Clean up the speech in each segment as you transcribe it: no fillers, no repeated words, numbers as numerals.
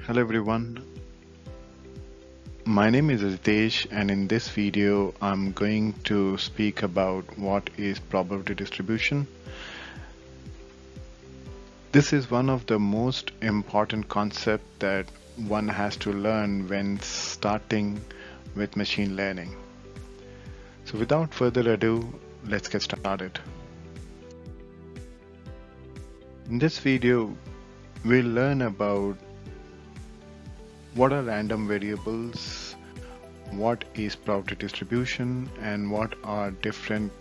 Hello everyone, my name is Ritesh and in this video I'm going to speak about what is probability distribution. This is one of the most important concepts that one has to learn when starting with machine learning. So without further ado, let's get started. In this video, we'll learn about what are random variables, what is probability distribution, and what are different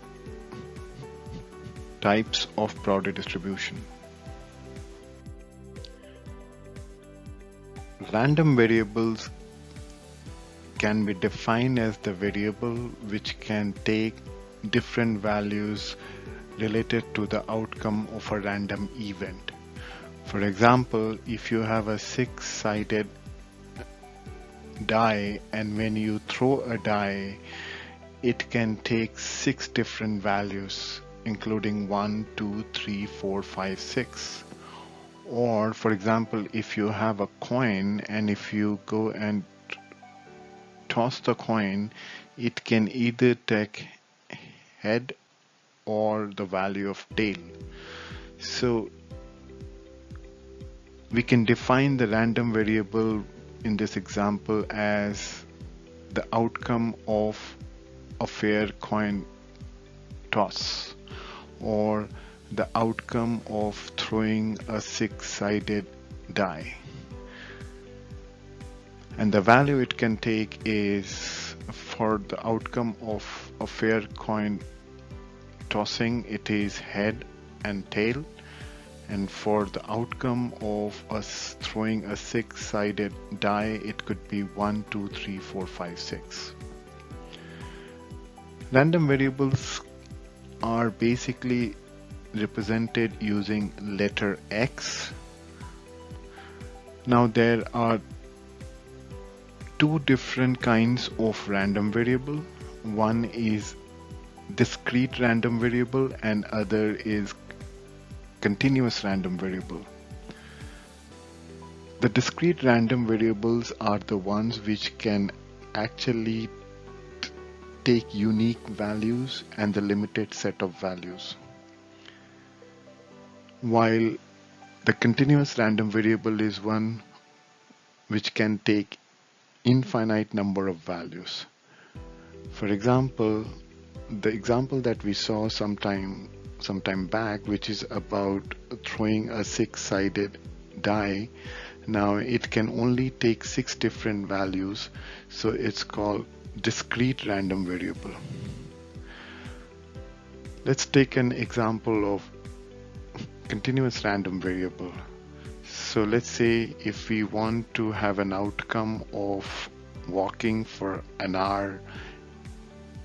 types of probability distribution. Random variables can be defined as the variable which can take different values related to the outcome of a random event. For example, if you have a six-sided die and when you throw a die, it can take six different values, including 1, 2, 3, 4, 5, 6. Or for example, if you have a coin and if you go and toss the coin, it can either take head or the value of tail. So we can define the random variable in this example as the outcome of a fair coin toss or the outcome of throwing a six-sided die. And the value it can take is, for the outcome of a fair coin tossing, it is head and tail. And for the outcome of us throwing a six-sided die, it could be 1, 2, 3, 4, 5, 6. Random variables are basically represented using letter X. Now there are two different kinds of random variable. One is discrete random variable and other is continuous random variable. The discrete random variables are the ones which can actually take unique values and the limited set of values, while the continuous random variable is one which can take infinite number of values. For example, the example that we saw sometime back, which is about throwing a six-sided die. Now it can only take six different values, so it's called discrete random variable. Let's take an example of continuous random variable. So let's say if we want to have an outcome of walking for an hour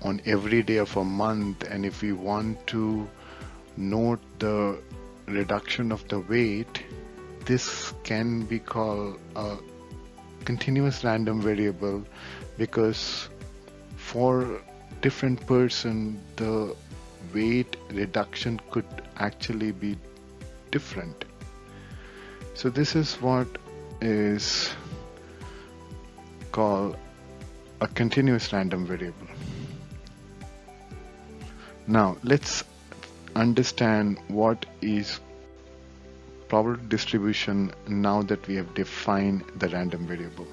on every day of a month, and if we want to note the reduction of the weight, this can be called a continuous random variable, because for different person the weight reduction could actually be different. So this is what is called a continuous random variable. Now let's understand what is probability distribution now that we have defined the random variable.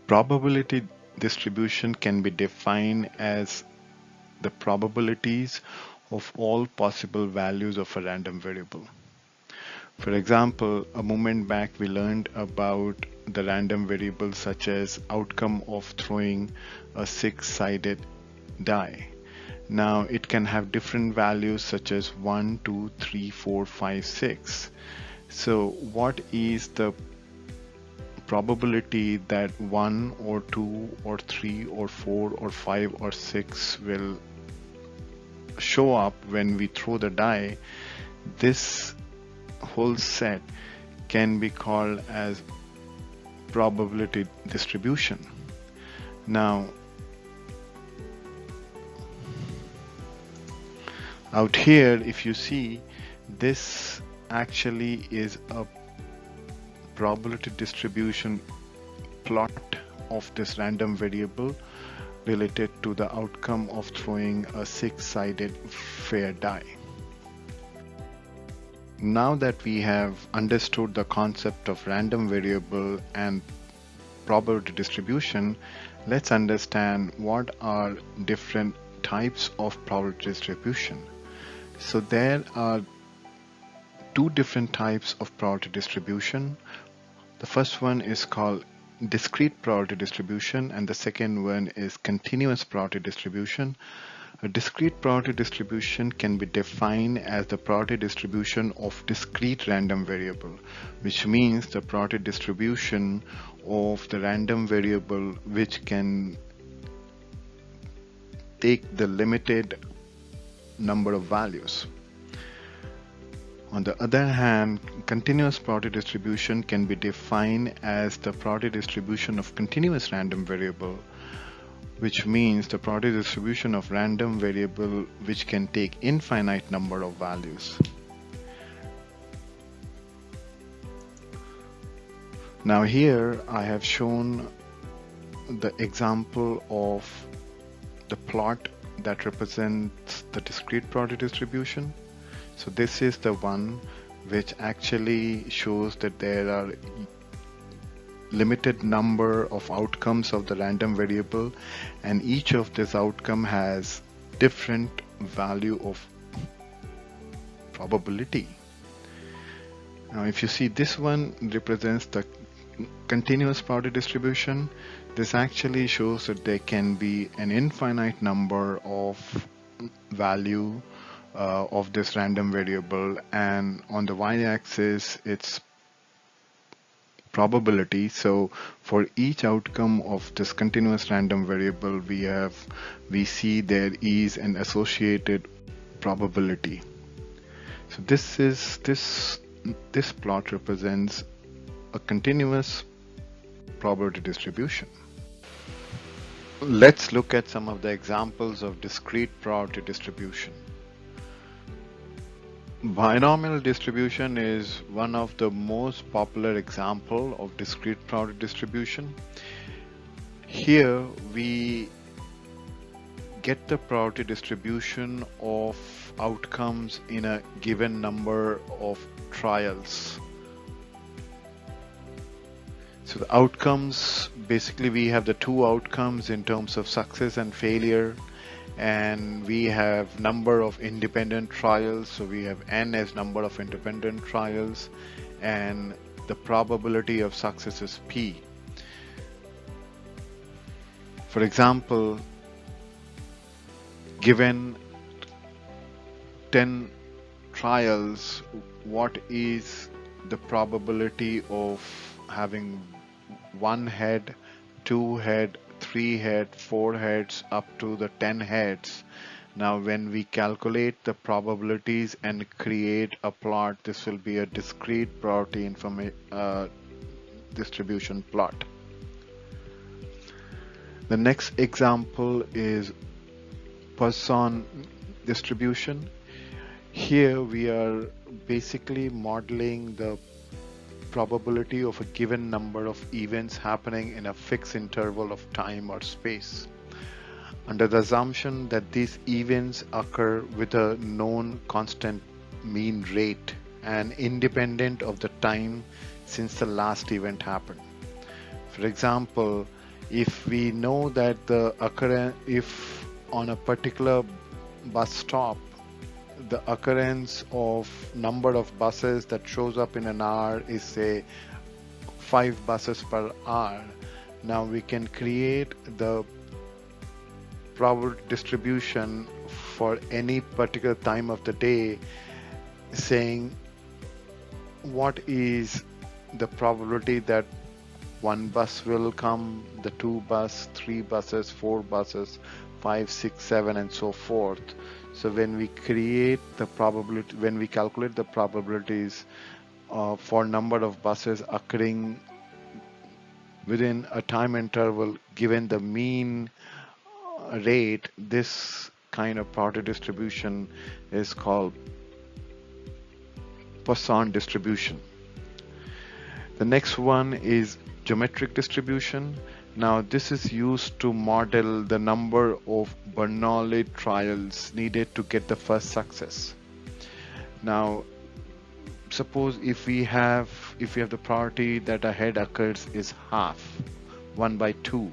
Probability distribution can be defined as the probabilities of all possible values of a random variable. For example, a moment back we learned about the random variables such as outcome of throwing a six-sided die. Now it can have different values such as 1, 2, 3, 4, 5, 6. So what is the probability that 1 or 2 or 3 or 4 or 5 or 6 will show up when we throw the die? This whole set can be called as probability distribution. Now out here, if you see, this actually is a probability distribution plot of this random variable related to the outcome of throwing a six-sided fair die. Now that we have understood the concept of random variable and probability distribution, let's understand what are different types of probability distribution. So there are two different types of probability distribution. The first one is called discrete probability distribution, and the second one is continuous probability distribution. A discrete probability distribution can be defined as the probability distribution of discrete random variable, which means the probability distribution of the random variable which can take the limited number of values. On the other hand, continuous probability distribution can be defined as the probability distribution of continuous random variable, which means the probability distribution of random variable which can take infinite number of values. Now here I have shown the example of the plot that represents the discrete probability distribution. So this is the one which actually shows that there are limited number of outcomes of the random variable, and each of this outcome has different value of probability. Now if you see, this one represents the continuous probability distribution. This actually shows that there can be an infinite number of value of this random variable, and on the y-axis it's probability. So for each outcome of this continuous random variable, we see there is an associated probability. So this plot represents a continuous probability distribution. Let's look at some of the examples of discrete probability distribution. Binomial distribution is one of the most popular example of discrete probability distribution. Here we get the probability distribution of outcomes in a given number of trials. So the outcomes, basically we have the two outcomes in terms of success and failure, and we have number of independent trials. So we have n as number of independent trials, and the probability of success is p. For example, given 10 trials, what is the probability of having one head, two head, 3 head, 4 heads, up to the 10 heads? Now when we calculate the probabilities and create a plot, this will be a discrete probability distribution plot. The next example is Poisson distribution. Here we are basically modeling the probability of a given number of events happening in a fixed interval of time or space, under the assumption that these events occur with a known constant mean rate and independent of the time since the last event happened. For example, if we know that if on a particular bus stop the occurrence of number of buses that shows up in an hour is, say, 5 buses per hour, now we can create the probability distribution for any particular time of the day, saying what is the probability that 1 bus will come, the 2 bus, 3 buses, 4 buses, 5, 6, 7, and so forth. So when we create the probability, when we calculate the probabilities for number of buses occurring within a time interval given the mean rate, this kind of probability distribution is called Poisson distribution. The next one is geometric distribution. Now this is used to model the number of Bernoulli trials needed to get the first success. Now suppose if we have the probability that a head occurs is half, 1/2.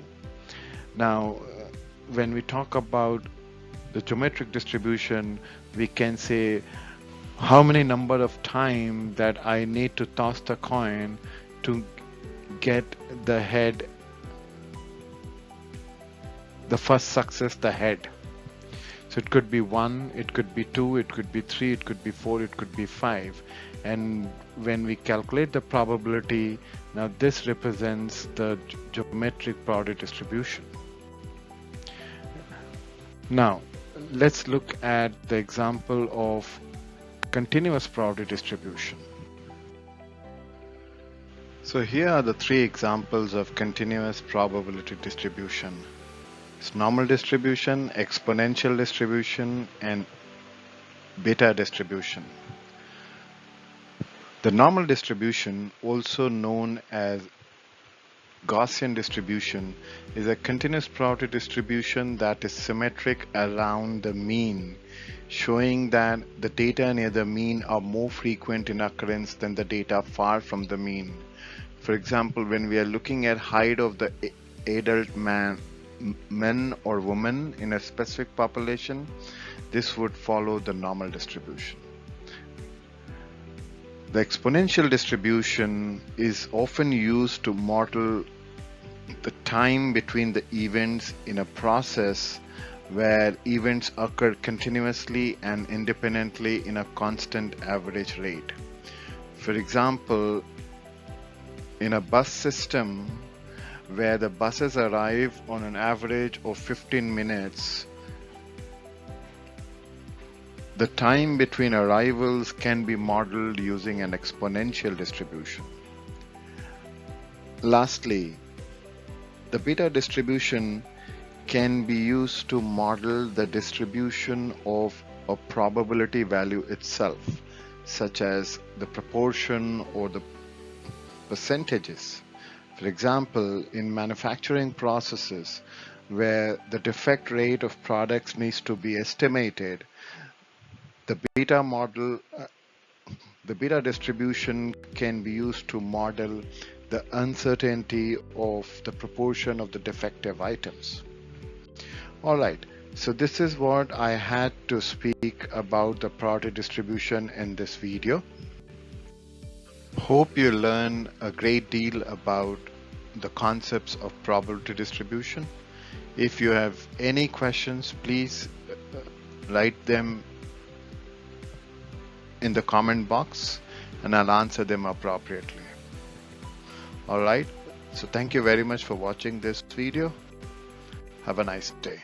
Now when we talk about the geometric distribution, we can say how many number of time that I need to toss the coin to get the head, the first success, the head. So it could be 1, it could be 2, it could be 3, it could be 4, it could be 5. And when we calculate the probability, now this represents the geometric probability distribution. Now let's look at the example of continuous probability distribution. So here are the 3 examples of continuous probability distribution. It's normal distribution, exponential distribution, and beta distribution. The normal distribution, also known as Gaussian distribution, is a continuous probability distribution that is symmetric around the mean, showing that the data near the mean are more frequent in occurrence than the data far from the mean. For example, when we are looking at height of the adult men or women in a specific population, this would follow the normal distribution. The exponential distribution is often used to model the time between the events in a process where events occur continuously and independently in a constant average rate. For example, in a bus system where the buses arrive on an average of 15 minutes, the time between arrivals can be modeled using an exponential distribution. Lastly, the beta distribution can be used to model the distribution of a probability value itself, such as the proportion or the percentages. For example, in manufacturing processes where the defect rate of products needs to be estimated, the beta distribution can be used to model the uncertainty of the proportion of the defective items. Alright, so this is what I had to speak about the probability distribution in this video. Hope you learn a great deal about the concepts of probability distribution. If you have any questions, please write them in the comment box and I'll answer them appropriately. Alright, so thank you very much for watching this video. Have a nice day.